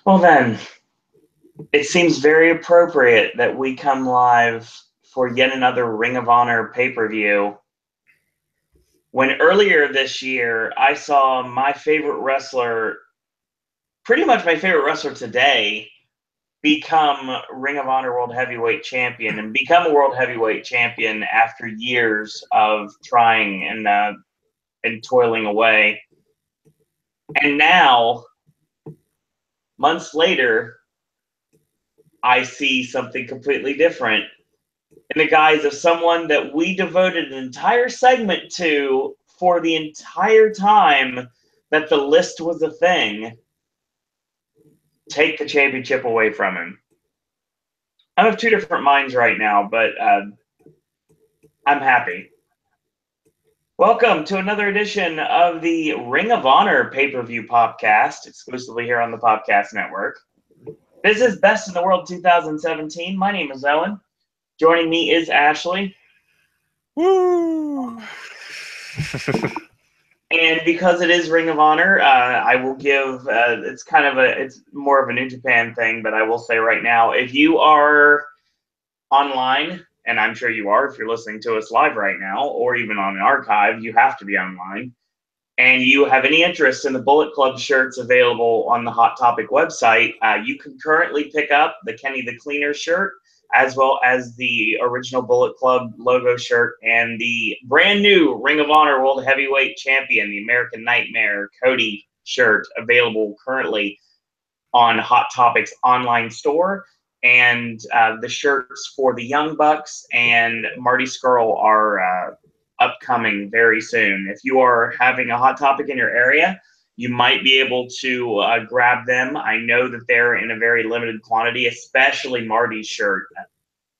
Well, then, it seems very appropriate that we come live for yet another Ring of Honor pay-per-view. When earlier this year, I saw my favorite wrestler, pretty much my favorite wrestler today, become Ring of Honor World Heavyweight Champion and become a World Heavyweight Champion after years of trying and toiling away. And now, months later, I see something completely different in the guise of someone that we devoted an entire segment to for the entire time that the list was a thing. Take the championship away from him. I'm of two different minds right now, but I'm happy. Welcome to another edition of the Ring of Honor pay-per-view podcast, exclusively here on the Popcast Network. This is Best in the World 2017. My name is Owen. Joining me is Ashley. Woo! And because it is Ring of Honor, I will give, it's more of a New Japan thing, but I will say right now, if you are online, and I'm sure you are if you're listening to us live right now, or even on an archive, you have to be online, and you have any interest in the Bullet Club shirts available on the Hot Topic website, you can currently pick up the Kenny the Cleaner shirt, as well as the original Bullet Club logo shirt and the brand new Ring of Honor World Heavyweight Champion, the American Nightmare Cody shirt, available currently on Hot Topic's online store. And the shirts for the Young Bucks and Marty Scurll are upcoming very soon. If you are having a Hot Topic in your area, you might be able to grab them. I know that they're in a very limited quantity, especially Marty's shirt.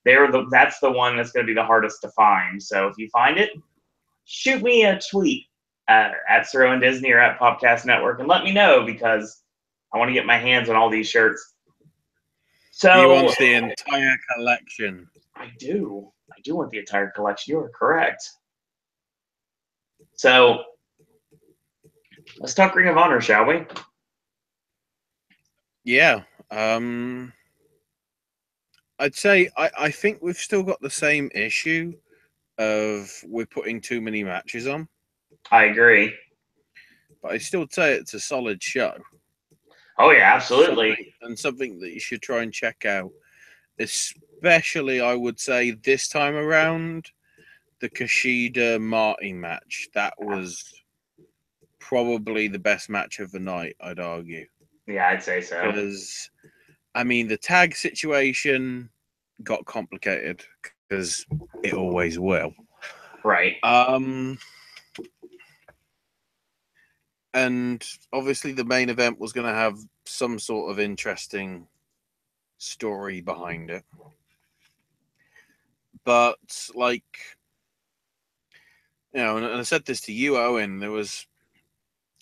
That's the one that's going to be the hardest to find. So if you find it, shoot me a tweet at Sir Owen Disney or at Popcast Network and let me know, because I want to get my hands on all these shirts. So He wants the entire collection. I do want the entire collection. You are correct. So let's talk Ring of Honor, shall we? Yeah. I'd say I think we've still got the same issue of we're putting too many matches on. I agree. But I still say it's a solid show. Oh yeah, absolutely. Something that you should try and check out. Especially, I would say, this time around, the Kushida Marty match. That was probably the best match of the night, I'd argue. Yeah, I'd say so. Because, I mean, the tag situation got complicated because it always will. Right. And obviously the main event was going to have some sort of interesting story behind it. But, like, you know, and I said this to you, Owen,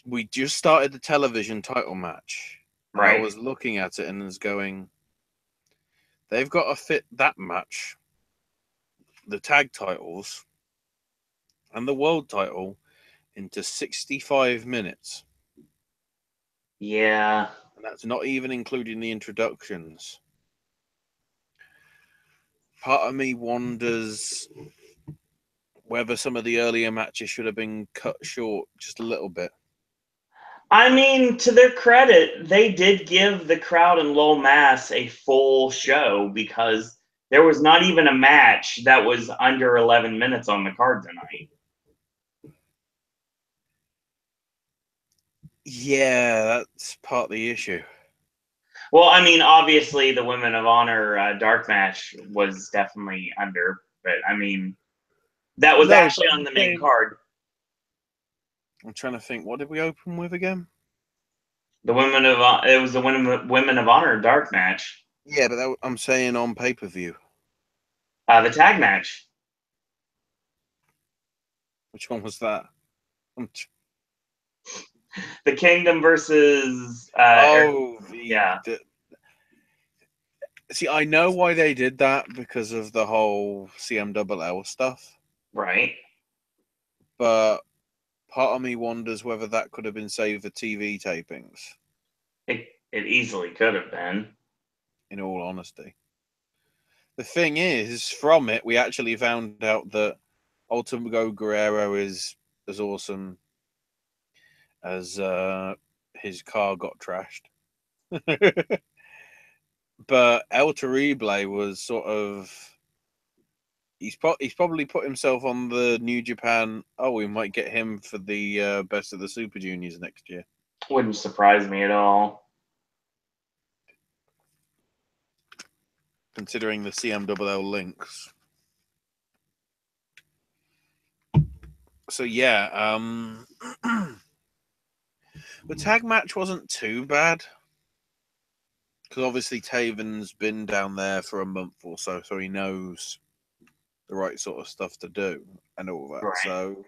we just started the television title match. And Right. I was looking at it and was going, they've got to fit that match, the tag titles, and the world title into 65 minutes. Yeah. And that's not even including the introductions. Part of me wonders whether some of the earlier matches should have been cut short just a little bit. I mean, to their credit, they did give the crowd in Lowell, Mass a full show, because there was not even a match that was under 11 minutes on the card tonight. Yeah, that's part of the issue. Well, I mean, obviously the Women of Honor dark match was definitely under, but I mean, that was actually on the main card. I'm trying to think, what did we open with again? It was the Women of Honor dark match. Yeah, but I'm saying on pay-per-view. The tag match. Which one was that? The Kingdom versus yeah. See, I know why they did that, because of the whole CMLL stuff. Right. But part of me wonders whether that could have been saved for TV tapings. It easily could have been. in all honesty. The thing is, from it, we actually found out that Ultimo Guerrero is as awesome as his car got trashed. But El Terrible was sort of... He's probably put himself on the New Japan. Oh, we might get him for the Best of the Super Juniors next year. Wouldn't surprise me at all. Considering the CMLL links. So yeah, the tag match wasn't too bad. Because obviously Taven's been down there for a month or so he knows the right sort of stuff to do and all that. Right. So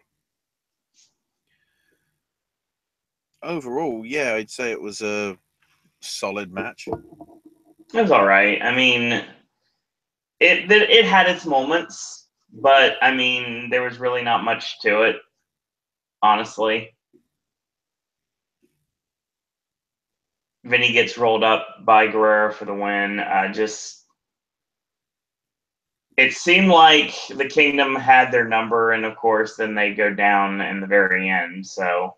overall, yeah, I'd say it was a solid match. It was all right. I mean, it had its moments, but I mean, there was really not much to it, honestly. Vinny gets rolled up by Guerrero for the win. It seemed like the Kingdom had their number, and of course, then they go down in the very end. So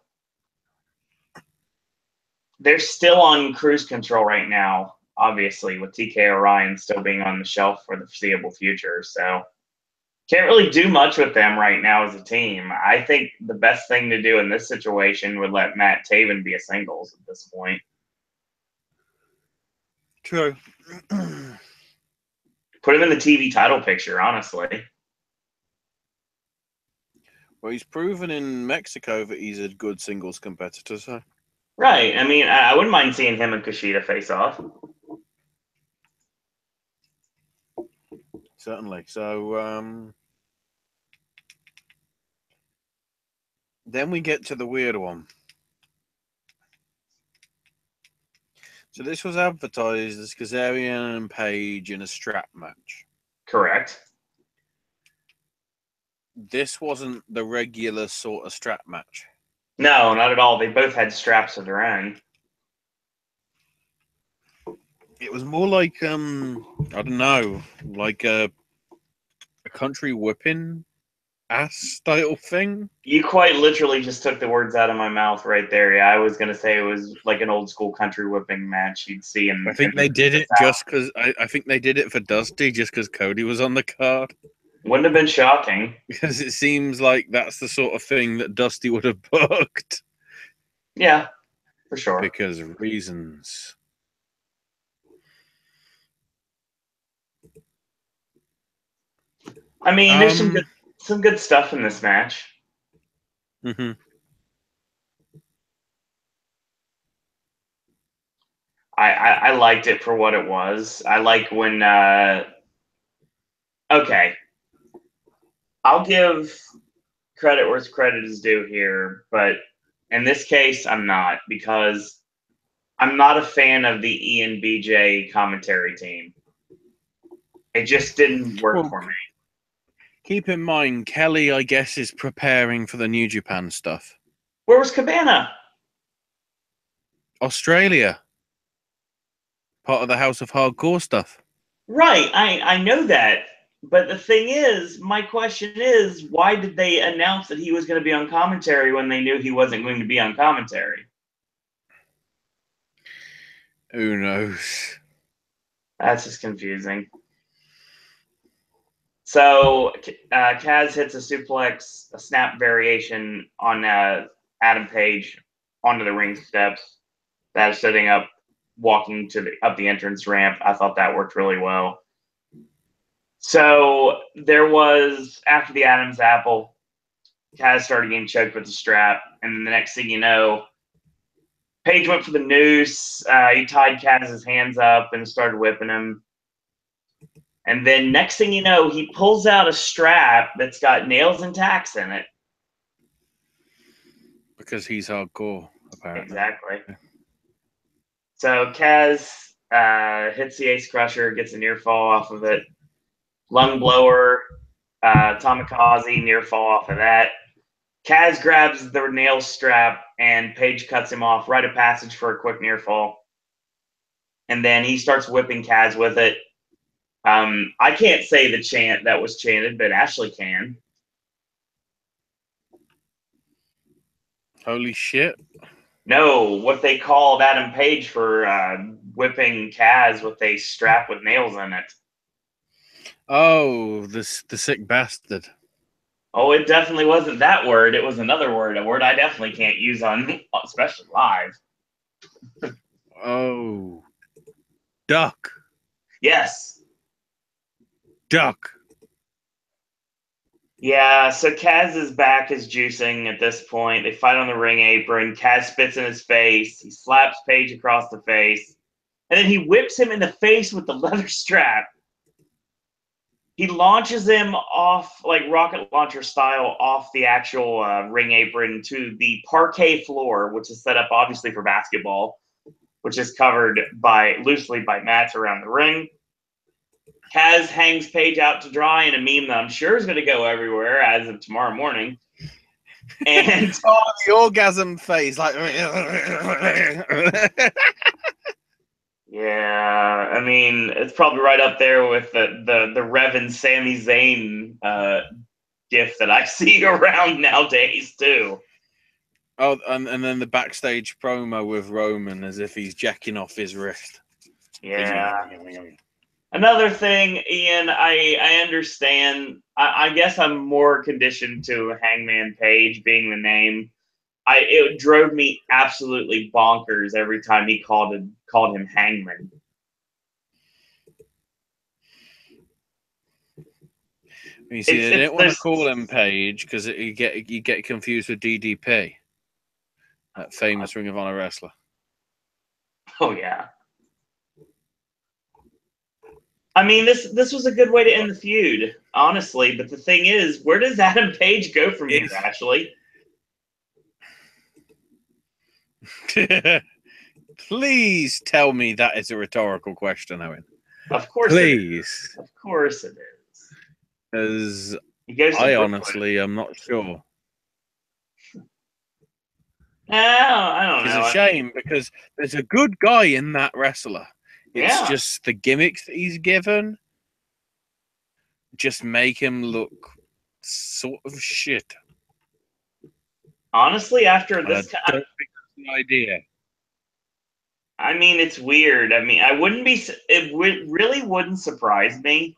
they're still on cruise control right now, obviously, with TK Orion still being on the shelf for the foreseeable future. So can't really do much with them right now as a team. I think the best thing to do in this situation would let Matt Taven be a singles at this point. True. Put him in the TV title picture, honestly. Well, he's proven in Mexico that he's a good singles competitor, so. Right. I mean, I wouldn't mind seeing him and Kushida face off. Certainly. So, then we get to the weird one. So this was advertised as Kazarian and Page in a strap match. Correct. This wasn't the regular sort of strap match. No, not at all. They both had straps of their own. It was more like I don't know, like a country whipping ass style thing. You quite literally just took the words out of my mouth right there. Yeah, I was gonna say it was like an old school country whipping match you'd see in. I think they did it just because I think they did it for Dusty just because Cody was on the card. Wouldn't have been shocking. Because it seems like that's the sort of thing that Dusty would have booked. Yeah, for sure. Because of reasons. I mean, there's some good stuff in this match. Mm-hmm. I liked it for what it was. I like when okay. I'll give credit where credit is due here, but in this case I'm not, because I'm not a fan of the Ian BJ commentary team. It just didn't work for me. Keep in mind, Kelly, I guess, is preparing for the New Japan stuff. Where was Cabana? Australia. Part of the House of Hardcore stuff. Right, I know that. But the thing is, my question is, why did they announce that he was going to be on commentary when they knew he wasn't going to be on commentary? Who knows? That's just confusing. So Kaz hits a suplex, a snap variation on Adam Page onto the ring steps. That is setting up, walking up the entrance ramp. I thought that worked really well. So there was, after the Adam's apple, Kaz started getting choked with the strap, and then the next thing you know, Page went for the noose. He tied Kaz's hands up and started whipping him. And then next thing you know, he pulls out a strap that's got nails and tacks in it. Because he's hardcore, apparently. Exactly. So Kaz hits the Ace Crusher, gets a near fall off of it. Lung blower, Tamikaze, near fall off of that. Kaz grabs the nail strap and Page cuts him off, rite of passage for a quick near fall. and then he starts whipping Kaz with it. I can't say the chant that was chanted, but Ashley can. Holy shit. No, what they called Adam Page for whipping Kaz with a strap with nails in it. Oh, the sick bastard. Oh, it definitely wasn't that word. It was another word, a word I definitely can't use on, especially live. Oh. Duck. Yes. Duck. Yeah, so Kaz's back is juicing at this point. They fight on the ring apron. Kaz spits in his face. He slaps Page across the face. And then he whips him in the face with the leather strap. He launches him off, like rocket launcher style, off the actual ring apron to the parquet floor, which is set up obviously for basketball, which is covered loosely by mats around the ring. Kaz hangs Page out to dry in a meme that I'm sure is going to go everywhere as of tomorrow morning. And the orgasm face, like yeah, I mean, it's probably right up there with the Revan Sami Zayn gif that I see around nowadays too. Oh, and then the backstage promo with Roman as if he's jacking off his wrist. Yeah. Another thing, Ian, I understand. I guess I'm more conditioned to Hangman Page being the name. It drove me absolutely bonkers every time he called him Hangman. You see, they didn't want to call him Page because you get confused with DDP, that famous Ring of Honor wrestler. Oh yeah. I mean, this was a good way to end the feud, honestly. But the thing is, where does Adam Page go from here, Ashley? Please tell me that is a rhetorical question, Owen. Of course, please. Of course it is. As I honestly am not sure. I don't know. It's a shame because there's a good guy in that wrestler. It's just the gimmicks that he's given just make him look sort of shit. Honestly, after this, I don't think that's an idea. I mean, it's weird. I mean, it really wouldn't surprise me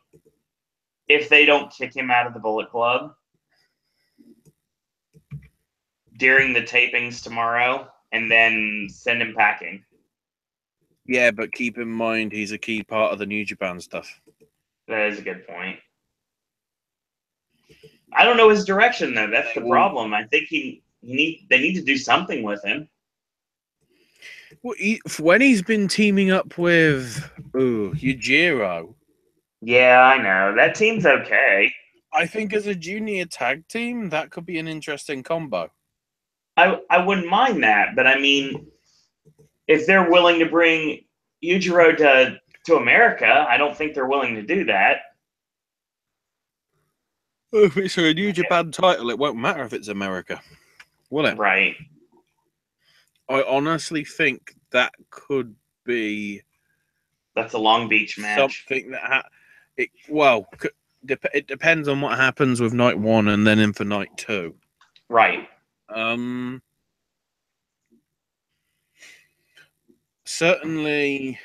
if they don't kick him out of the Bullet Club during the tapings tomorrow and then send him packing. Yeah, but keep in mind he's a key part of the New Japan stuff. That is a good point. I don't know his direction though. That's the problem. I think they need to do something with him. Well, when he's been teaming up with Yujiro. Yeah, I know. That team's okay. I think as a junior tag team, that could be an interesting combo. I wouldn't mind that, but I mean, if they're willing to bring Yujiro to America, I don't think they're willing to do that. If it's a New Japan title, it won't matter if it's America, will it? Right. I honestly think that could be. That's a Long Beach match. Something that it depends on what happens with night 1 and then in for night 2. Right. Certainly,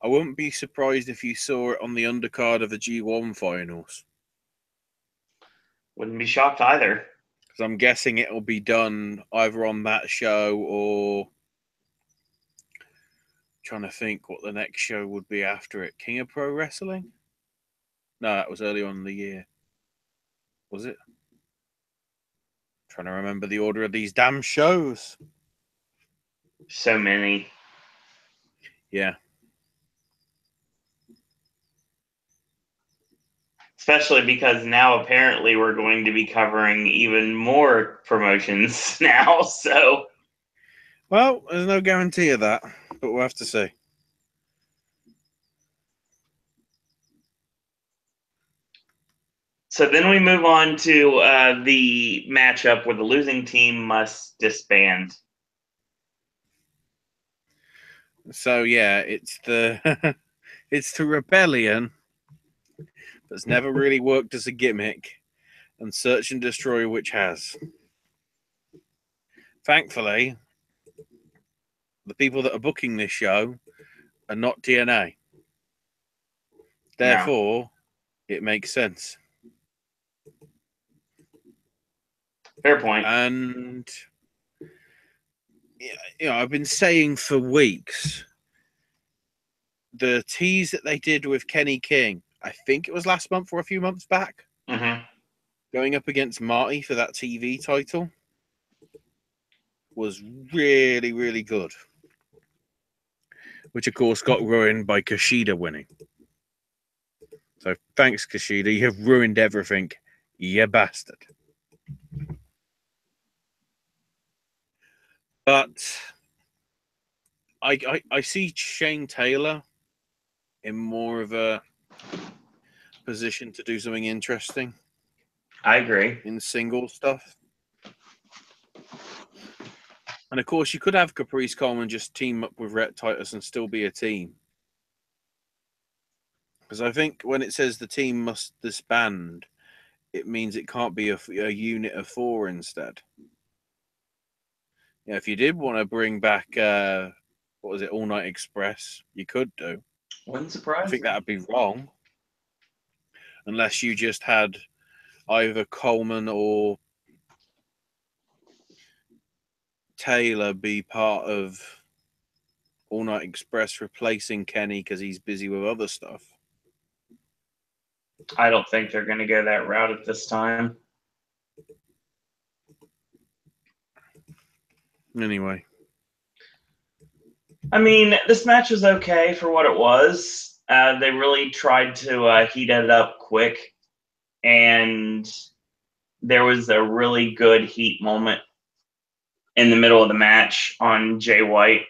I wouldn't be surprised if you saw it on the undercard of the G1 finals. Wouldn't be shocked either. Because I'm guessing it'll be done either on that show or trying to think what the next show would be after it. King of Pro Wrestling? No, that was early on in the year. Was it? Trying to remember the order of these damn shows. So many. Yeah. Especially because now apparently we're going to be covering even more promotions now. So, well, there's no guarantee of that, but we'll have to see. So then we move on to the matchup where the losing team must disband. So yeah, it's the it's the rebellion that's never really worked as a gimmick, and Search and Destroy, which has. Thankfully, the people that are booking this show are not TNA. No, Therefore, it makes sense. fair point. And I've been saying for weeks the tease that they did with Kenny King. I think it was last month or a few months back, Mm-hmm. going up against Marty for that TV title was really, really good. Which, of course, got ruined by Kushida winning. So thanks, Kushida. You have ruined everything, you bastard. But I see Shane Taylor in more of a position to do something interesting I agree. in single stuff. And of course, you could have Caprice Coleman just team up with Rhett Titus and still be a team. Because I think when it says the team must disband, it means it can't be a unit of 4 instead. Yeah, if you did want to bring back, what was it, All Night Express, you could do. Wouldn't I surprise think me. that would be wrong. Unless you just had either Coleman or Taylor be part of All Night Express replacing Kenny because he's busy with other stuff. I don't think they're going to go that route at this time. Anyway. I mean, this match was okay for what it was. They really tried to heat it up quick, and there was a really good heat moment in the middle of the match on Jay White,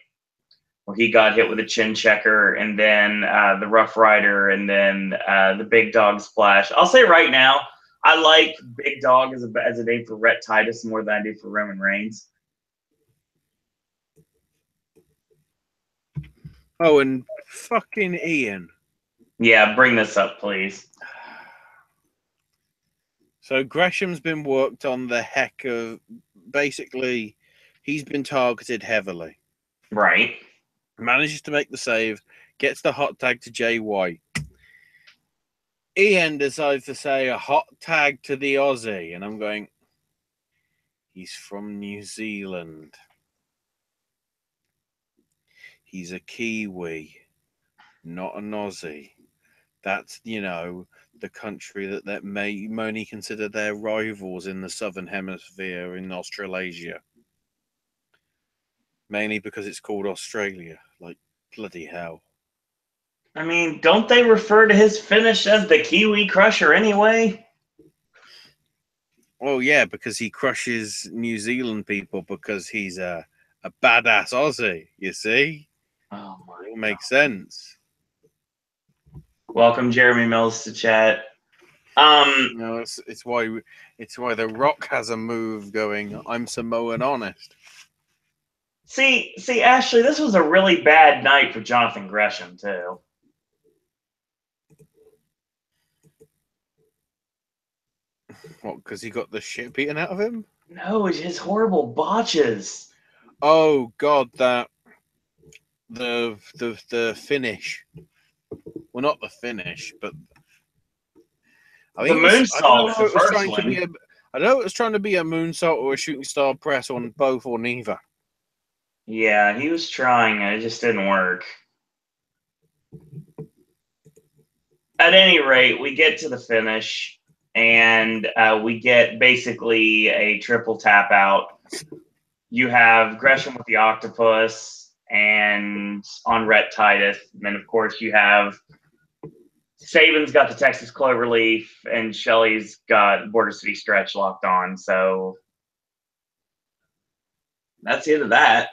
where he got hit with a chin checker, and then the Rough Rider, and then the Big Dog Splash. I'll say right now, I like Big Dog as a name for Rhett Titus more than I do for Roman Reigns. Oh, and fucking Ian. Yeah, bring this up, please. So Gresham's been worked on the heck of. Basically, he's been targeted heavily. Right. Manages to make the save, gets the hot tag to Jay White. Ian decides to say a hot tag to the Aussie, and I'm going, he's from New Zealand. He's a Kiwi, not an Aussie. That's, the country that may only consider their rivals in the Southern Hemisphere in Australasia. Mainly because it's called Australia. Like, bloody hell. I mean, don't they refer to his finish as the Kiwi Crusher anyway? Oh, yeah, because he crushes New Zealand people because he's a badass Aussie, you see? Oh my It all makes sense. Welcome, Jeremy Mills, to chat. It's why The Rock has a move going, I'm Samoan honest. See, Ashley, this was a really bad night for Jonathan Gresham, too. What, because he got the shit beaten out of him? No, it's his horrible botches. Oh God, the finish. Well, not the finish, but I think The it was. I don't know moonsault, how the it was first trying to one. be. I know it was trying to be a moonsault or a shooting star press on both or neither. Yeah, he was trying. It just didn't work. At any rate, we get to the finish, and we get basically a triple tap out. You have Gresham with the octopus and on Rhett Titus. And then, of course, you have Saban's got the Texas Cloverleaf, and Shelley's got Border City Stretch locked on. So that's the end of that.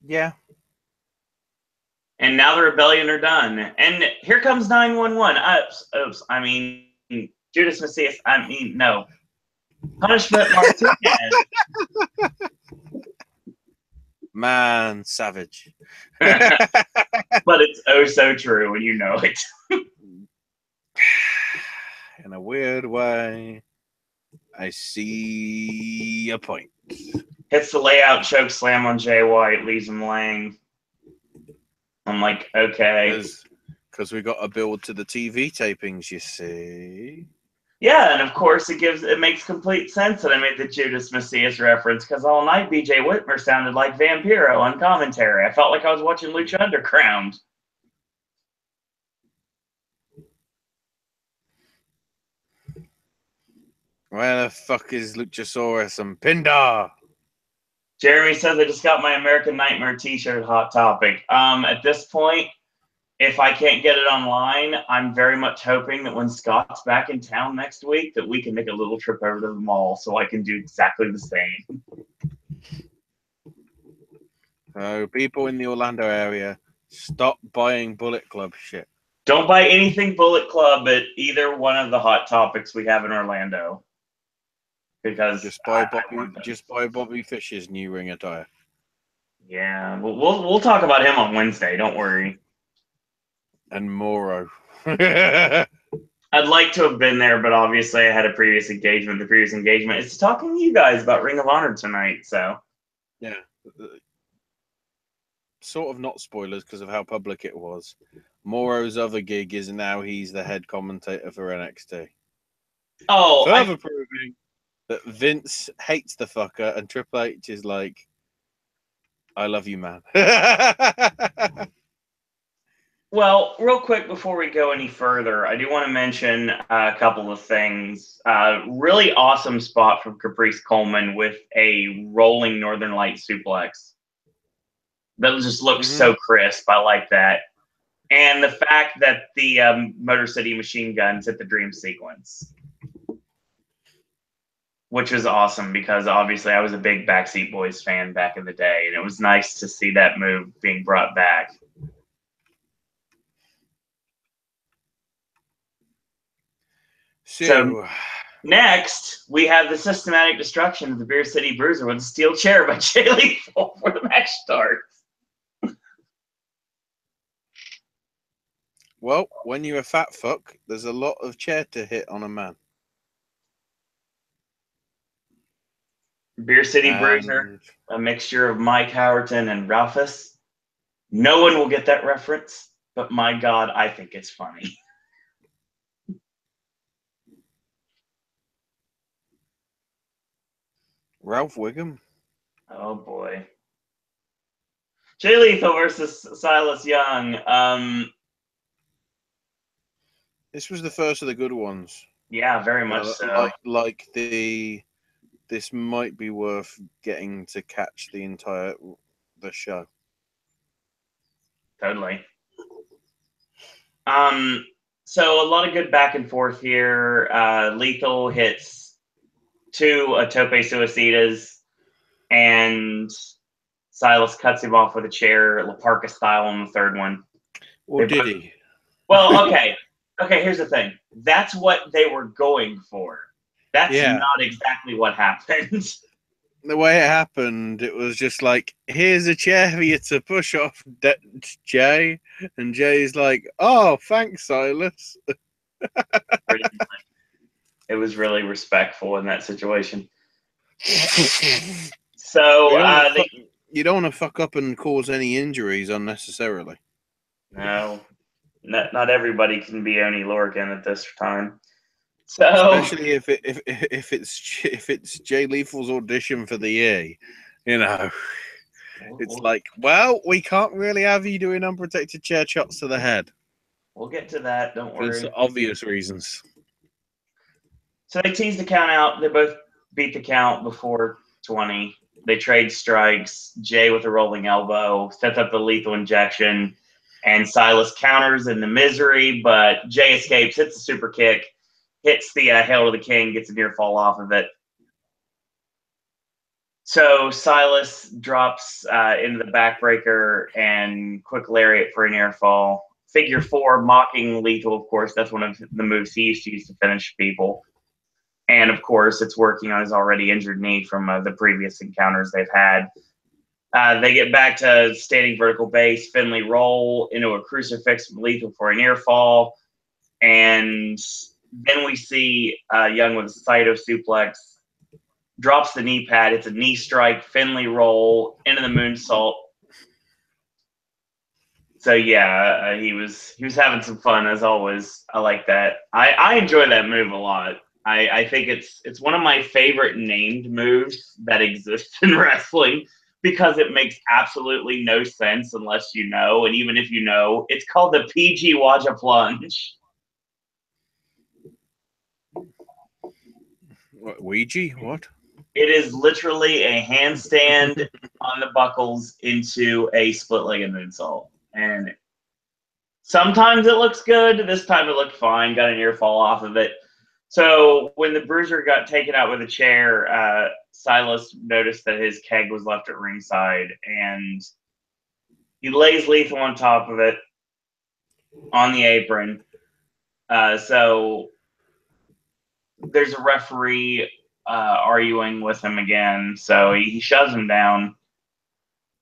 Yeah. And now the Rebellion are done. And here comes 911. Oops. I mean, Judas Macias. I mean, no. Punishment Martinez. Man, savage. But it's oh so true, and you know it. In a weird way, I see a point. Hits the layout choke slam on Jay White, leaves him laying. I'm like, okay. Because we got a build to the TV tapings, you see. Yeah, and of course it makes complete sense that I made the Judas Messias reference, because all night BJ Whitmer sounded like Vampiro on commentary. I felt like I was watching Lucha Underground. Where the fuck is Luchasaurus and Pindar? Jeremy says I just got my American Nightmare t-shirt, Hot Topic. At this point, if I can't get it online, I'm very much hoping that when Scott's back in town next week, that we can make a little trip over to the mall so I can do exactly the same. So people in the Orlando area, stop buying Bullet Club shit. Don't buy anything Bullet Club at either one of the Hot Topics we have in Orlando. Because just buy Bobby Fish's new ring attire. Yeah, we'll talk about him on Wednesday. Don't worry. And Moro. I'd like to have been there, but obviously I had a previous engagement. The previous engagement is talking to you guys about Ring of Honor tonight. So yeah, sort of not spoilers because of how public it was. Moro's other gig is now he's the head commentator for NXT. Oh, further proving that Vince hates the fucker and Triple H is like, I love you, man. Well, real quick before we go any further, I do want to mention a couple of things. Really awesome spot from Caprice Coleman with a rolling Northern Light suplex. That just looks so crisp. I like that. And the fact that the Motor City Machine Guns hit the dream sequence, which was awesome because obviously I was a big Backseat Boys fan back in the day, and it was nice to see that move being brought back. So next, we have the systematic destruction of the Beer City Bruiser with a steel chair by Jay Lethal before the match starts. Well, when you're a fat fuck, there's a lot of chair to hit on a man. Beer City Bruiser, a mixture of Mike Howerton and Ralphus. No one will get that reference, but my God, I think it's funny. Ralph Wiggum. Oh boy. Jay Lethal versus Silas Young. This was the first of the good ones. Yeah, very much so. This might be worth getting to catch the show. Totally. So a lot of good back and forth here. Lethal hits 2 tope suicidas, and Silas cuts him off with a chair, La Parka style on the third one. Or did he? Well, okay. Okay, here's the thing. That's what they were going for. That's not exactly what happened. The way it happened, it was just like, here's a chair for you to push off, Jay. And Jay's like, oh, thanks, Silas. It was really respectful in that situation. So you don't want to fuck up and cause any injuries unnecessarily. No, not everybody can be Oni Lorcan at this time. So especially if it's Jay Lethal's audition for the year, you know, it's like, well, we can't really have you doing unprotected chair shots to the head. We'll get to that. Don't worry. For obvious reasons. So they tease the count out. They both beat the count before 20. They trade strikes. Jay with a rolling elbow sets up the lethal injection, and Silas counters in the misery, but Jay escapes, hits the super kick, hits the Hail to the King, gets a near fall off of it. So Silas drops into the backbreaker and quick lariat for a near fall. Figure 4, mocking Lethal, of course. That's one of the moves he used to use to finish people. And, of course, it's working on his already injured knee from the previous encounters they've had. They get back to standing vertical base. Finley roll into a crucifix from Lethal for a near fall. And then we see Young with a Saito suplex. Drops the knee pad. It's a knee strike. Finley roll into the moonsault. So yeah, he was having some fun as always. I like that. I enjoy that move a lot. I think it's one of my favorite named moves that exists in wrestling because it makes absolutely no sense unless you know, and even if you know, it's called the PG Waja Plunge. What, Ouija? What? It is literally a handstand on the buckles into a split-legged moonsault. And sometimes it looks good. This time it looked fine. Got an ear fall off of it. So when the bruiser got taken out with a chair, Silas noticed that his keg was left at ringside, and he lays Lethal on top of it on the apron. So there's a referee arguing with him again. So he shoves him down.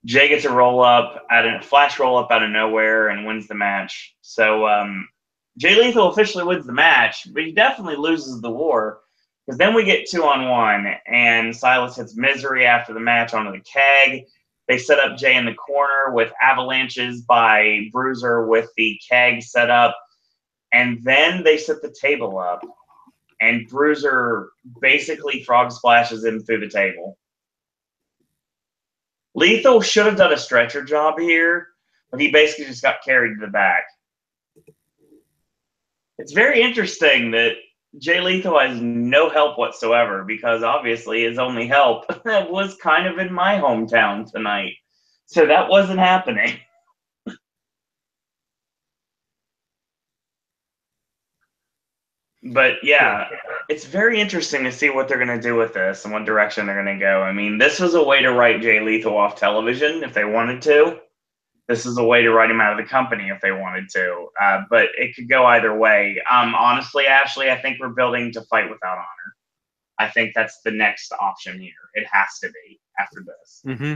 Jay gets a flash roll up out of nowhere and wins the match. So Jay Lethal officially wins the match, but he definitely loses the war because then we get 2-on-1 and Silas hits Misery after the match onto the keg. They set up Jay in the corner with avalanches by Bruiser with the keg set up, and then they set the table up, and Bruiser basically frog splashes him through the table. Lethal should have done a stretcher job here, but he basically just got carried to the back. It's very interesting that Jay Lethal has no help whatsoever because obviously his only help was kind of in my hometown tonight. So that wasn't happening. But yeah, it's very interesting to see what they're going to do with this and what direction they're going to go. I mean, this was a way to write Jay Lethal off television if they wanted to. This is a way to write him out of the company if they wanted to. But it could go either way. Honestly, Ashley, I think we're building to Fight Without Honor. I think that's the next option here. It has to be after this. Mm-hmm.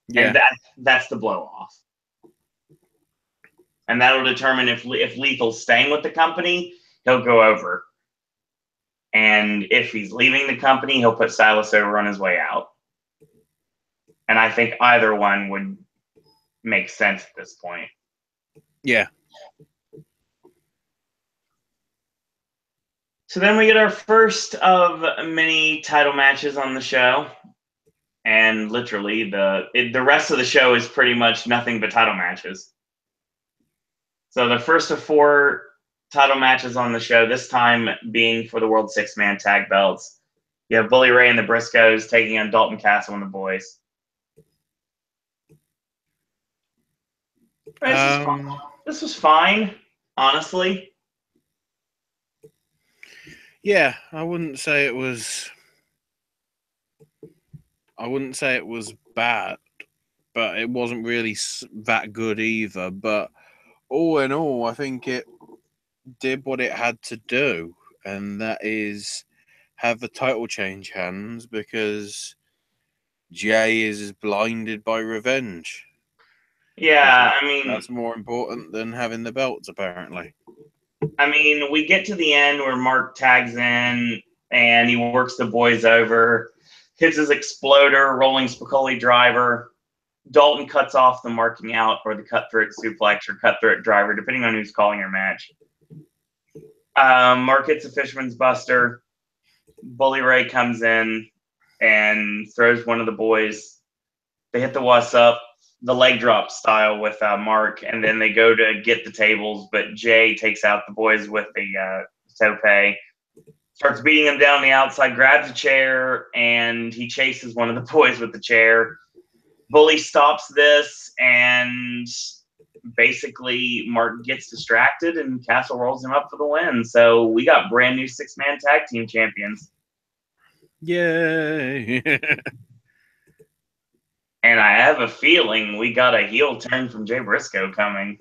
Yeah. And that's the blow-off. And that'll determine if Lethal's staying with the company, he'll go over. And if he's leaving the company, he'll put Silas over on his way out. And I think either one would make sense at this point. Yeah. So then we get our first of many title matches on the show. And literally, the rest of the show is pretty much nothing but title matches. So the first of 4 title matches on the show, this time being for the World 6-Man Tag Belts. You have Bully Ray and the Briscoes taking on Dalton Castle and the Boys. This was fine, honestly. Yeah, I wouldn't say it was bad, but it wasn't really that good either. But all in all, I think it did what it had to do, and that is have the title change hands because Jay is blinded by revenge. Yeah, I mean, that's more important than having the belts, apparently. I mean, we get to the end where Mark tags in and he works the boys over, hits his exploder, rolling Spicoli driver. Dalton cuts off the marking out or the cutthroat suplex or cutthroat driver, depending on who's calling your match. Mark hits a Fisherman's Buster. Bully Ray comes in and throws one of the boys. They hit the what's up, the leg drop style with Mark, and then they go to get the tables, but Jay takes out the boys with the tope, starts beating them down the outside, grabs a chair, and he chases one of the boys with the chair. Bully stops this, and basically Mark gets distracted, and Castle rolls him up for the win. So we got brand new 6-man tag team champions. Yay! And I have a feeling we got a heel turn from Jay Briscoe coming.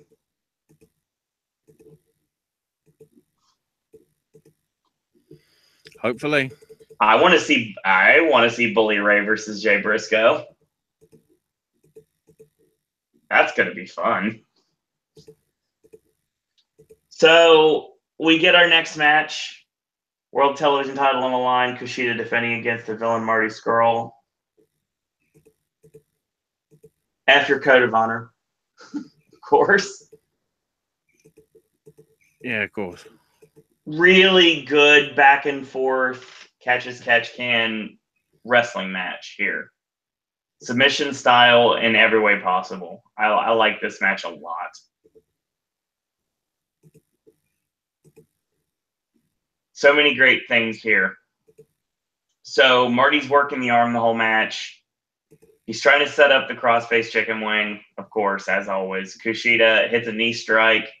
Hopefully. I want to see Bully Ray versus Jay Briscoe. That's going to be fun. So we get our next match. World Television title on the line. Kushida defending against the villain Marty Scurll. After Code of Honor. Of course. Yeah, of course. Really good back and forth, catch-as-catch-can wrestling match here. Submission style in every way possible. I like this match a lot. So many great things here. So Marty's working the arm the whole match. He's trying to set up the crossface chicken wing, of course, as always. Kushida hits a knee strike.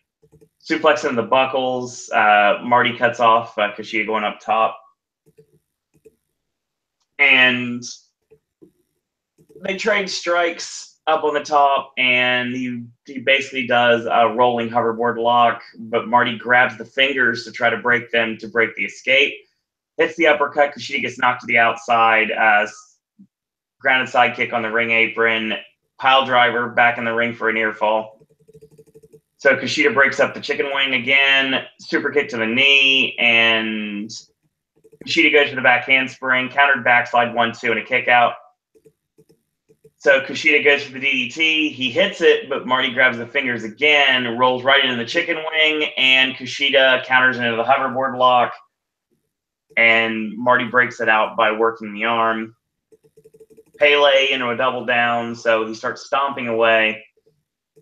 Suplex in the buckles. Marty cuts off Kushida going up top. And they trade strikes up on the top, and he basically does a rolling hoverboard lock, but Marty grabs the fingers to try to break them to break the escape. Hits the uppercut. Kushida gets knocked to the outside. Grounded side kick on the ring apron. Pile driver back in the ring for a near fall. So Kushida breaks up the chicken wing again. Super kick to the knee, and Kushida goes for the back handspring. Countered backslide 1-2 and a kick out. So Kushida goes for the DDT. He hits it, but Marty grabs the fingers again, rolls right into the chicken wing, and Kushida counters into the hoverboard lock. And Marty breaks it out by working the arm. Pele into a double down, so he starts stomping away.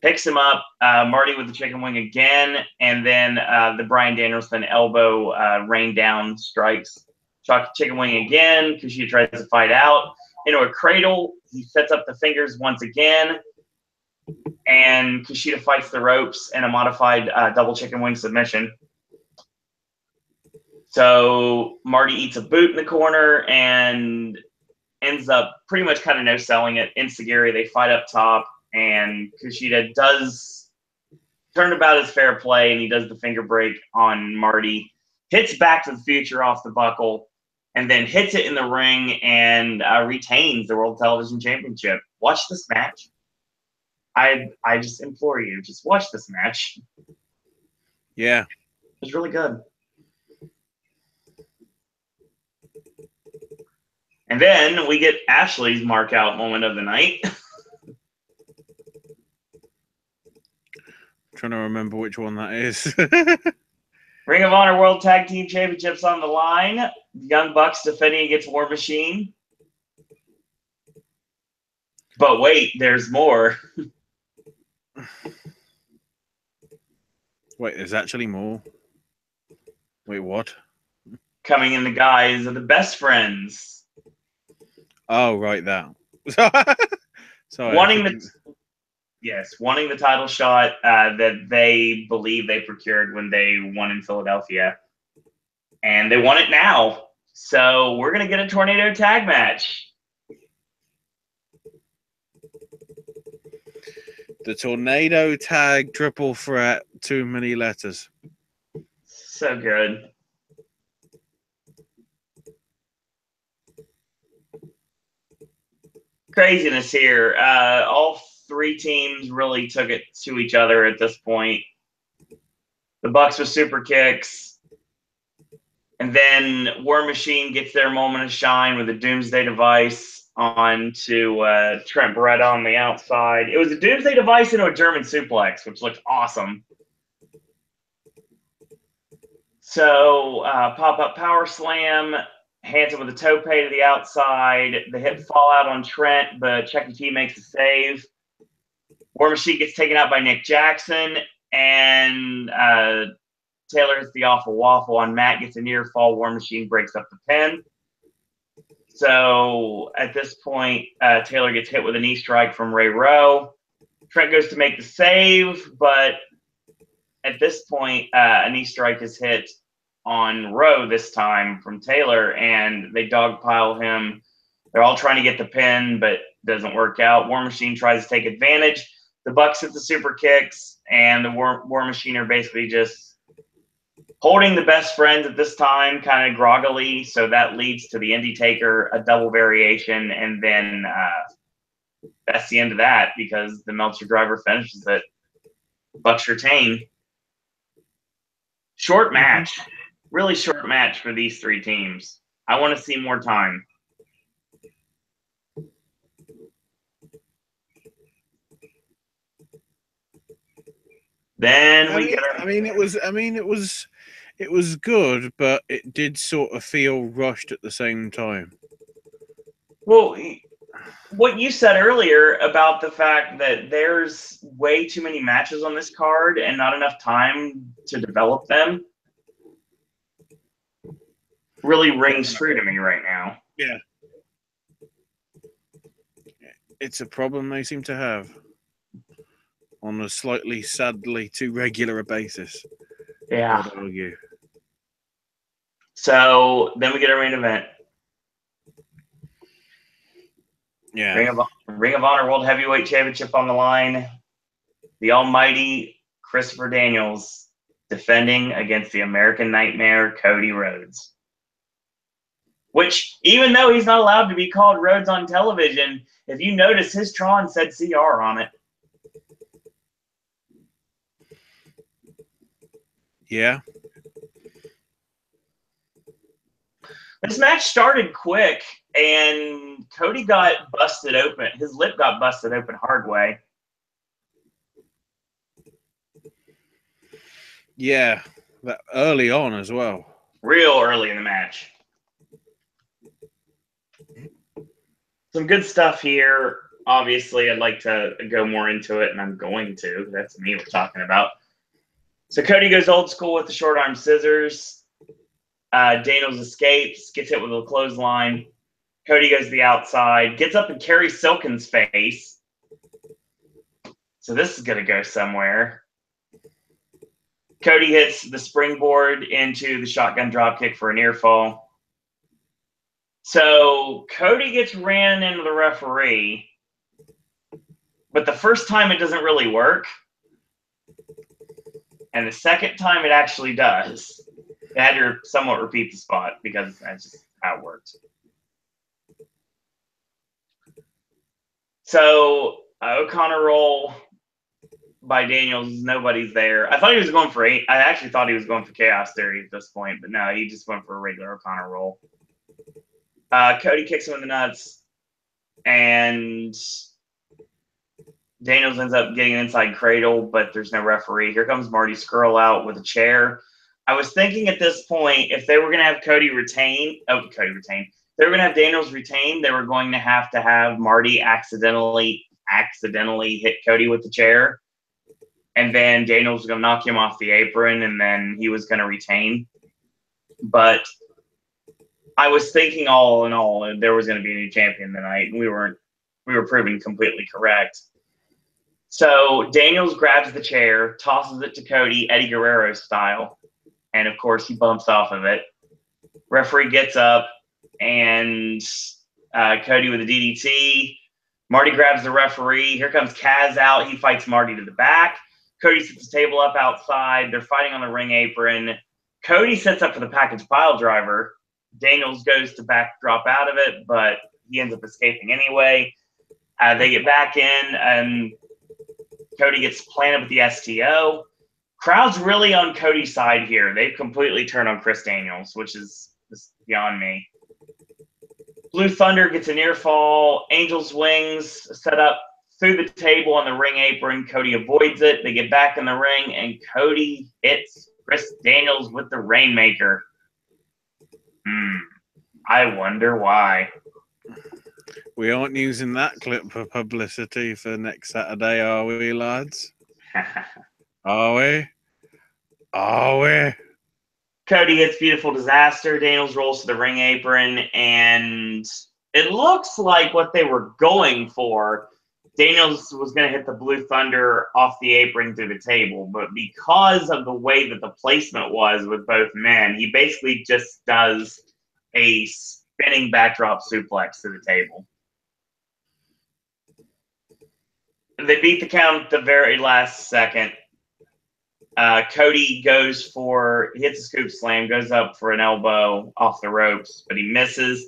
Picks him up, Marty with the chicken wing again, and then the Bryan Danielson elbow rain down strikes. Shock the chicken wing again. Kushida tries to fight out. Into a cradle, he sets up the fingers once again, and Kushida fights the ropes in a modified double chicken wing submission. So Marty eats a boot in the corner and ends up pretty much kind of no-selling it. Enziguri, they fight up top, and Kushida does turn about his fair play, and he does the finger break on Marty. Hits Back to the Future off the buckle, and then hits it in the ring and retains the World Television Championship. Watch this match. I just implore you, just watch this match. Yeah. It's really good. And then we get Ashley's mark out moment of the night. Trying to remember which one that is. Ring of Honor World Tag Team Championships on the line. Young Bucks defending against War Machine. But wait, there's more. Wait, there's actually more? Wait, what? Coming in the guise of the Best Friends. Oh, right, that. Sorry. Wanting the title shot that they believe they procured when they won in Philadelphia. And they want it now. So we're going to get a tornado tag match. The tornado tag triple threat, too many letters. So good. Craziness here. All three teams really took it to each other at this point. The Bucks with super kicks. And then War Machine gets their moment of shine with a Doomsday Device onto Trent Beretta on the outside. It was a Doomsday Device into a German suplex, which looked awesome. So pop-up power slam. Hanson with a tope to the outside. The hip fallout on Trent, but Chucky T makes a save. War Machine gets taken out by Nick Jackson, and Taylor hits the awful waffle on Matt, gets a near fall. War Machine breaks up the pin. So at this point, Taylor gets hit with a knee strike from Ray Rowe. Trent goes to make the save, but at this point, a knee strike is hit on Rowe this time from Taylor, and they dogpile him. They're all trying to get the pin, but doesn't work out. War Machine tries to take advantage. The Bucks hit the super kicks, and the War Machine are basically just holding the Best Friends at this time, kind of groggily. So that leads to the Indie Taker, a double variation, and then that's the end of that because the Meltzer driver finishes it. Bucks retain. Short match. Really short match for these three teams. I want to see more time. Then it was good, but it did sort of feel rushed at the same time. Well, what you said earlier about the fact that there's way too many matches on this card and not enough time to develop them really rings true to me right now. Yeah. It's a problem they seem to have on a slightly, sadly, too regular a basis. Yeah. I'd argue. So then we get our main event. Yeah. Ring of Honor World Heavyweight Championship on the line. The almighty Christopher Daniels defending against the American Nightmare, Cody Rhodes. Which, even though he's not allowed to be called Rhodes on television, if you notice, his Tron said CR on it. Yeah. This match started quick, and Cody got busted open. His lip got busted open hard way. Yeah, that early on as well. Real early in the match. Some good stuff here. Obviously, I'd like to go more into it, and I'm going to. That's me we're talking about. So Cody goes old school with the short arm scissors. Daniels escapes, gets hit with a clothesline. Cody goes to the outside, gets up and carries Silken's face. So this is going to go somewhere. Cody hits the springboard into the shotgun dropkick for a near fall. So Cody gets ran into the referee, but the first time it doesn't really work. And the second time it actually does. They had to somewhat repeat the spot because that's just how it works. So O'Connor roll by Daniels, nobody's there. I thought he was going for 8. I actually thought he was going for Chaos Theory at this point, but no, he just went for a regular O'Connor roll. Cody kicks him in the nuts, and Daniels ends up getting an inside cradle, but there's no referee. Here comes Marty Scurll out with a chair. I was thinking at this point, if they were going to have Cody retain, they were going to have Daniels retain, they were going to have Marty accidentally hit Cody with the chair. And then Daniels was going to knock him off the apron, and then he was going to retain. But I was thinking all in all, there was going to be a new champion tonight, and we were proven completely correct. So Daniels grabs the chair, tosses it to Cody, Eddie Guerrero style, and of course he bumps off of it. Referee gets up, and Cody with a DDT. Marty grabs the referee. Here comes Kaz out. He fights Marty to the back. Cody sets the table up outside. They're fighting on the ring apron. Cody sets up for the package pile driver. Daniels goes to backdrop out of it, but he ends up escaping anyway. They get back in, and Cody gets planted with the STO. Crowd's really on Cody's side here. They've completely turned on Chris Daniels, which is beyond me. Blue Thunder gets a near fall. Angel's Wings set up through the table on the ring apron. Cody avoids it. They get back in the ring, and Cody hits Chris Daniels with the Rainmaker. I wonder why. We aren't using that clip for publicity for next Saturday, are we, lads? Are we? Are we? Cody hits Beautiful Disaster. Daniels rolls to the ring apron, and it looks like what they were going for. Daniels was going to hit the Blue Thunder off the apron through the table, but because of the way that the placement was with both men, he basically just does a spinning backdrop suplex to the table. They beat the count at the very last second. Cody hits a scoop slam, goes up for an elbow off the ropes, but he misses.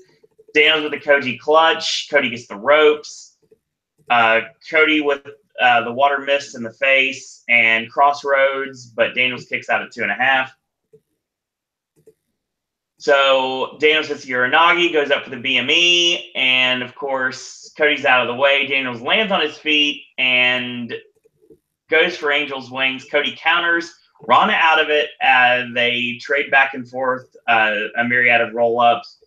Daniels with the Koji clutch. Cody gets the ropes. Cody with the water mist in the face and crossroads, but Daniels kicks out at 2.5. So Daniels hits the Uranagi, goes up for the BME, and of course, Cody's out of the way. Daniels lands on his feet and goes for Angel's Wings. Cody counters, Rana out of it. They trade back and forth a myriad of roll-ups,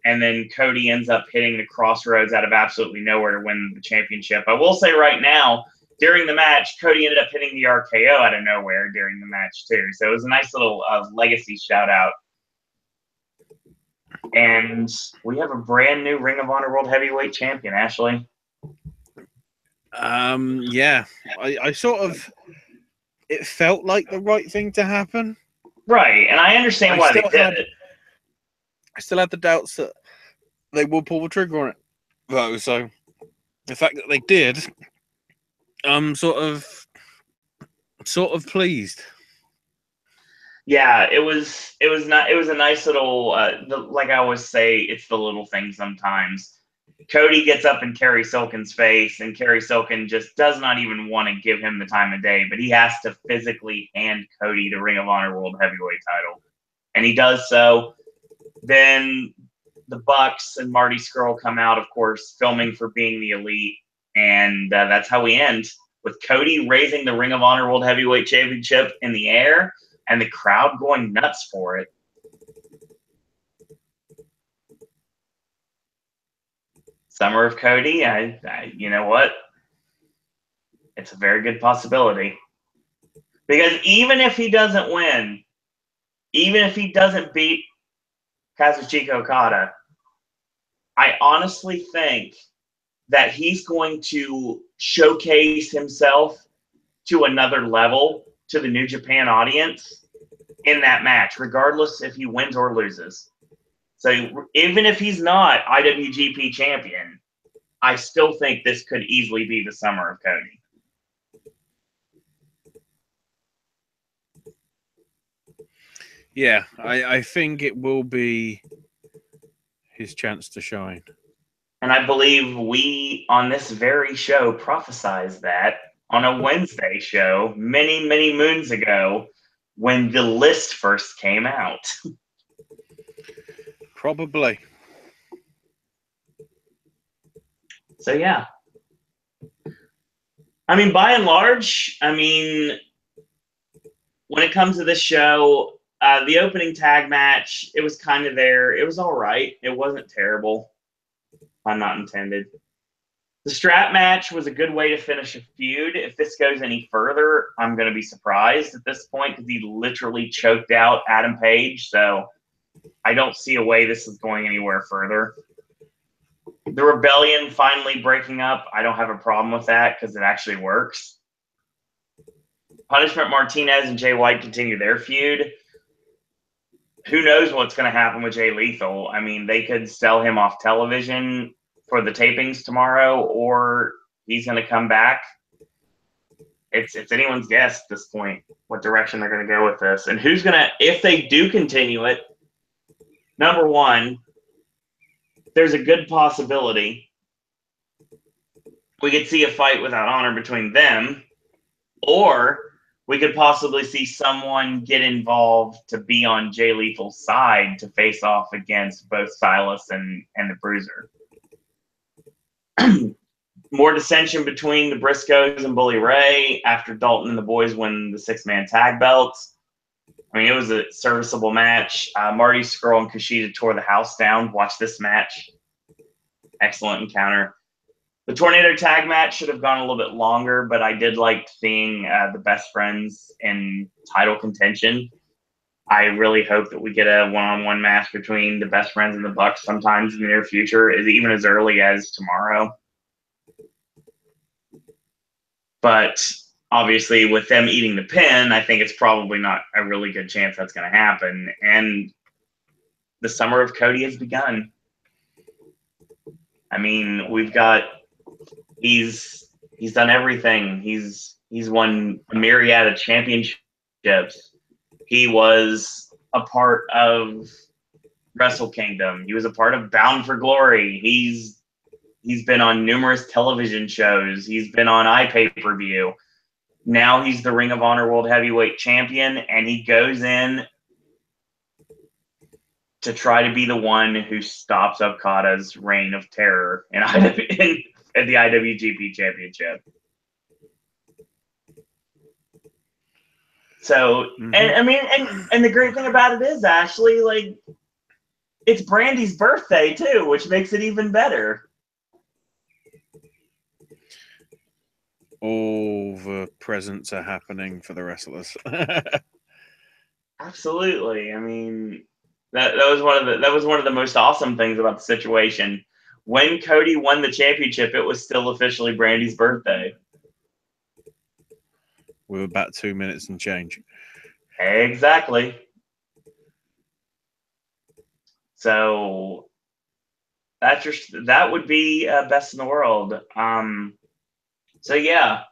and then Cody ends up hitting the crossroads out of absolutely nowhere to win the championship. I will say right now, during the match, Cody ended up hitting the RKO out of nowhere during the match too. So it was a nice little legacy shout-out. And we have a brand new Ring of Honor World Heavyweight Champion, Ashley. Yeah. I sort of, it felt like the right thing to happen. Right, and I understand why they did it. I still had the doubts that they will pull the trigger on it, though. So the fact that they did, I'm sort of pleased. Yeah, it was a nice little like I always say, it's the little things sometimes. Cody gets up in Kerry Silkin's face, and Kerry Silkin just does not even want to give him the time of day, but he has to physically hand Cody the Ring of Honor World Heavyweight title. And he does so. Then the Bucks and Marty Scurll come out, of course, filming for Being the Elite. And that's how we end, with Cody raising the Ring of Honor World Heavyweight Championship in the air and the crowd going nuts for it. Summer of Cody, you know what? It's a very good possibility. Because even if he doesn't win, even if he doesn't beat Kazuchika Okada, I honestly think that he's going to showcase himself to another level to the New Japan audience in that match, regardless if he wins or loses. So even if he's not IWGP champion, I still think this could easily be the summer of Cody. Yeah, I think it will be his chance to shine. And I believe we, on this very show, prophesized that on a Wednesday show many, many moons ago when the list first came out. Probably. So, yeah. I mean, by and large, I mean, when it comes to this show, the opening tag match, it was kind of there. It was all right. It wasn't terrible. Pun not intended. The strap match was a good way to finish a feud. If this goes any further, I'm going to be surprised at this point because he literally choked out Adam Page. So I don't see a way this is going anywhere further. The Rebellion finally breaking up, I don't have a problem with that because it actually works. Punishment Martinez and Jay White continue their feud. Who knows what's going to happen with Jay Lethal? I mean, they could sell him off television for the tapings tomorrow, or he's going to come back. It's anyone's guess at this point what direction they're going to go with this. And who's going to, if they do continue it, number one, there's a good possibility we could see a fight without honor between them, or we could possibly see someone get involved to be on Jay Lethal's side to face off against both Silas and the Bruiser. More dissension between the Briscoes and Bully Ray after Dalton and the boys win the 6-man tag belts. I mean, it was a serviceable match. Marty Scurll and Kushida tore the house down. Watch this match. Excellent encounter. The Tornado tag match should have gone a little bit longer, but I did like seeing the Best Friends in title contention. I really hope that we get a one-on-one match between the Best Friends and the Bucks sometimes in the near future, even as early as tomorrow. But obviously, with them eating the pin, I think it's probably not a really good chance that's going to happen. And the summer of Cody has begun. I mean, we've got he's done everything. He's won a myriad of championships. He was a part of Wrestle Kingdom. He was a part of Bound for Glory. He's He's been on numerous television shows. He's been on iPay-per-view. Now he's the Ring of Honor World Heavyweight Champion, and he goes in to try to be the one who stops Okada's reign of terror in the IWGP Championship. So, and I mean, and the great thing about it is, Ashley, like, it's Brandy's birthday too, which makes it even better. All the presents are happening for the wrestlers. Absolutely. I mean, that was one of the most awesome things about the situation. When Cody won the championship, it was still officially Brandy's birthday. With about 2 minutes and change. Exactly. So that would be best in the world. So yeah,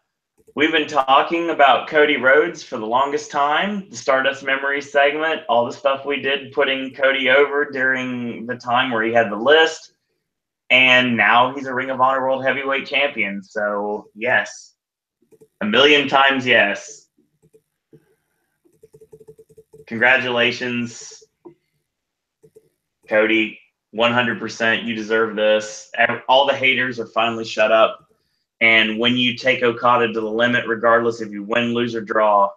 we've been talking about Cody Rhodes for the longest time, the Stardust Memories segment, all the stuff we did putting Cody over during the time where he had the list, and now he's a Ring of Honor World Heavyweight Champion. So yes, a million times yes. Congratulations, Cody. 100%, you deserve this. All the haters are finally shut up. And when you take Okada to the limit, regardless if you win, lose, or draw,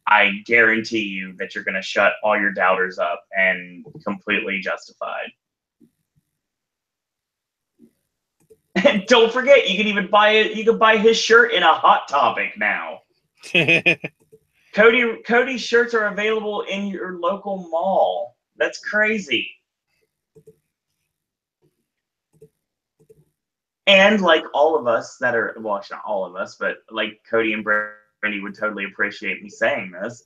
I guarantee you that you're going to shut all your doubters up, and completely justified. And don't forget, you can even buy it. You can buy his shirt in a Hot Topic now. Cody's shirts are available in your local mall. That's crazy. And like all of us that are, well, not all of us, but like Cody and Brandy would totally appreciate me saying this,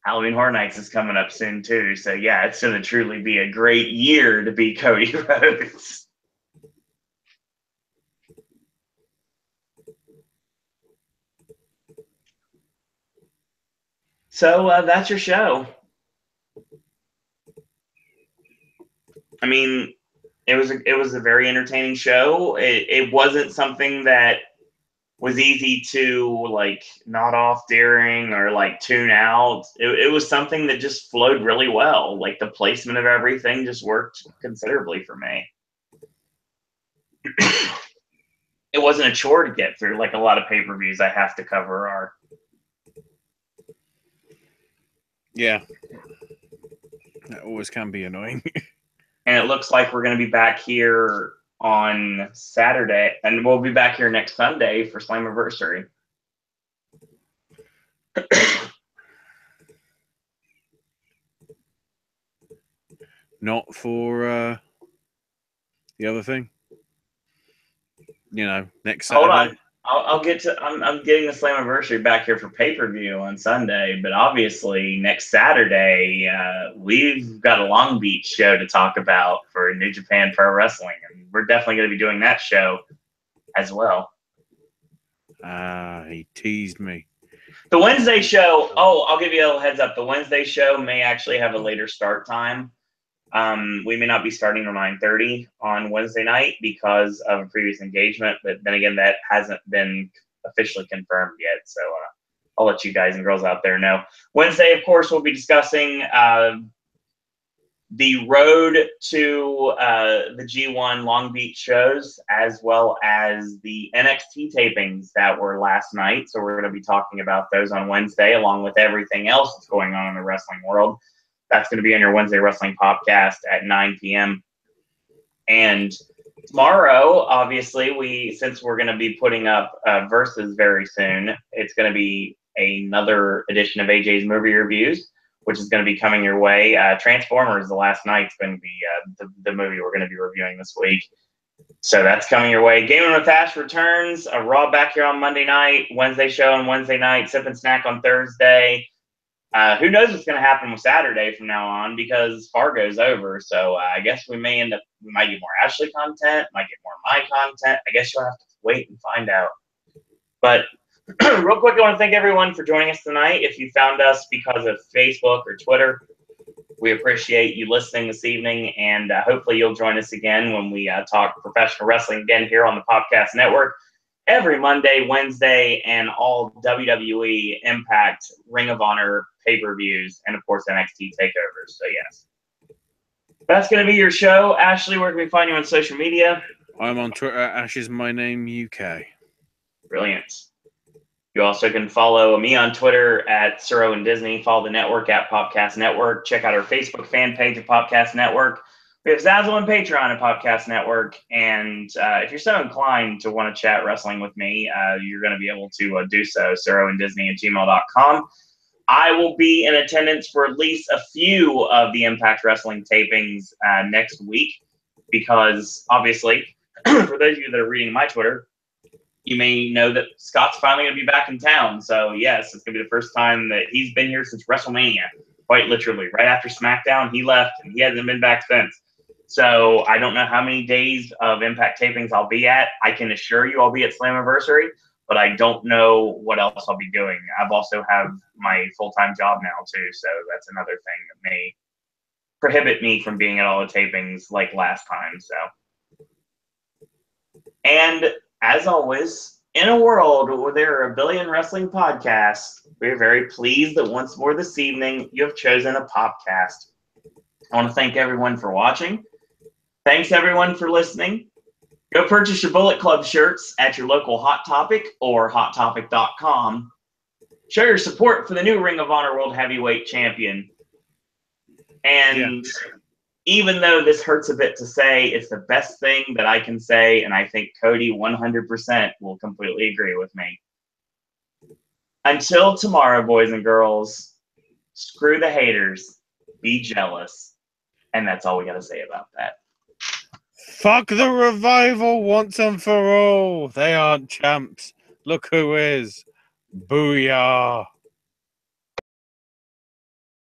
Halloween Horror Nights is coming up soon too. So yeah, it's going to truly be a great year to be Cody Rhodes. So that's your show. I mean, it was a very entertaining show. It wasn't something that was easy to like nod off during or like tune out. It was something that just flowed really well. Like the placement of everything just worked considerably for me. It wasn't a chore to get through like a lot of pay-per-views I have to cover are. Yeah. That always can be annoying. And it looks like we're going to be back here on Saturday, and we'll be back here next Sunday for Slammiversary. Not for the other thing. You know, next Saturday. Hold on. I'll get to. I'm getting the Slammiversary back here for pay-per-view on Sunday, but obviously next Saturday we've got a Long Beach show to talk about for New Japan Pro Wrestling, and we're definitely going to be doing that show as well. He teased me. The Wednesday show. Oh, I'll give you a little heads up. The Wednesday show may actually have a later start time. We may not be starting at 9:30 on Wednesday night because of a previous engagement, but then again, that hasn't been officially confirmed yet. So I'll let you guys and girls out there know. Wednesday, of course, we'll be discussing the road to the G1 Long Beach shows, as well as the NXT tapings that were last night. So we're going to be talking about those on Wednesday, along with everything else that's going on in the wrestling world. That's going to be on your Wednesday Wrestling Popcast at 9 p.m. And tomorrow, obviously, since we're going to be putting up Versus very soon, it's going to be another edition of AJ's Movie Reviews, which is going to be coming your way. Transformers: The Last Night's going to be the movie we're going to be reviewing this week. So that's coming your way. Gaming with Ash returns. A Raw back here on Monday night. Wednesday show on Wednesday night. Sip and Snack on Thursday. Who knows what's going to happen with Saturday from now on, because Fargo's over. So I guess we might get more Ashley content, might get more my content. I guess you'll have to wait and find out. But real quick, I want to thank everyone for joining us tonight. If you found us because of Facebook or Twitter, We appreciate you listening this evening, and hopefully you'll join us again when we talk professional wrestling again here on the Popcast Network every Monday, Wednesday, and all WWE, Impact, Ring of Honor pay-per-views, and of course NXT takeovers. So yes, that's going to be your show. Ashley, where can we find you on social media? I'm on Twitter at Ash's My Name UK. Brilliant. You also can follow me on Twitter at Sir Owen Disney. Follow the network at Popcast Network. Check out our Facebook fan page at Popcast Network. We have Zazzle and Patreon at Popcast Network. And if you're so inclined to want to chat wrestling with me, you're going to be able to do so. SirOwenDisney@gmail.com. I will be in attendance for at least a few of the Impact Wrestling tapings next week because, obviously, for those of you that are reading my Twitter, you may know that Scott's finally going to be back in town. So, yes, it's going to be the first time that he's been here since WrestleMania, quite literally. Right after SmackDown, he left, and he hasn't been back since. So, I don't know how many days of Impact tapings I'll be at. I can assure you I'll be at Slammiversary, but I don't know what else I'll be doing. I've also have my full-time job now, too, so that's another thing that may prohibit me from being at all the tapings like last time. So, and as always, in a world where there are a billion wrestling podcasts, we're very pleased that once more this evening you have chosen a Popcast. I want to thank everyone for watching. Thanks everyone for listening. Go purchase your Bullet Club shirts at your local Hot Topic or HotTopic.com. Show your support for the new Ring of Honor World Heavyweight Champion. And even though this hurts a bit to say, it's the best thing that I can say, and I think Cody 100% will completely agree with me. Until tomorrow, boys and girls, screw the haters, be jealous, and that's all we got to say about that. Fuck the Revival once and for all. They aren't champs. Look who is. Booyah.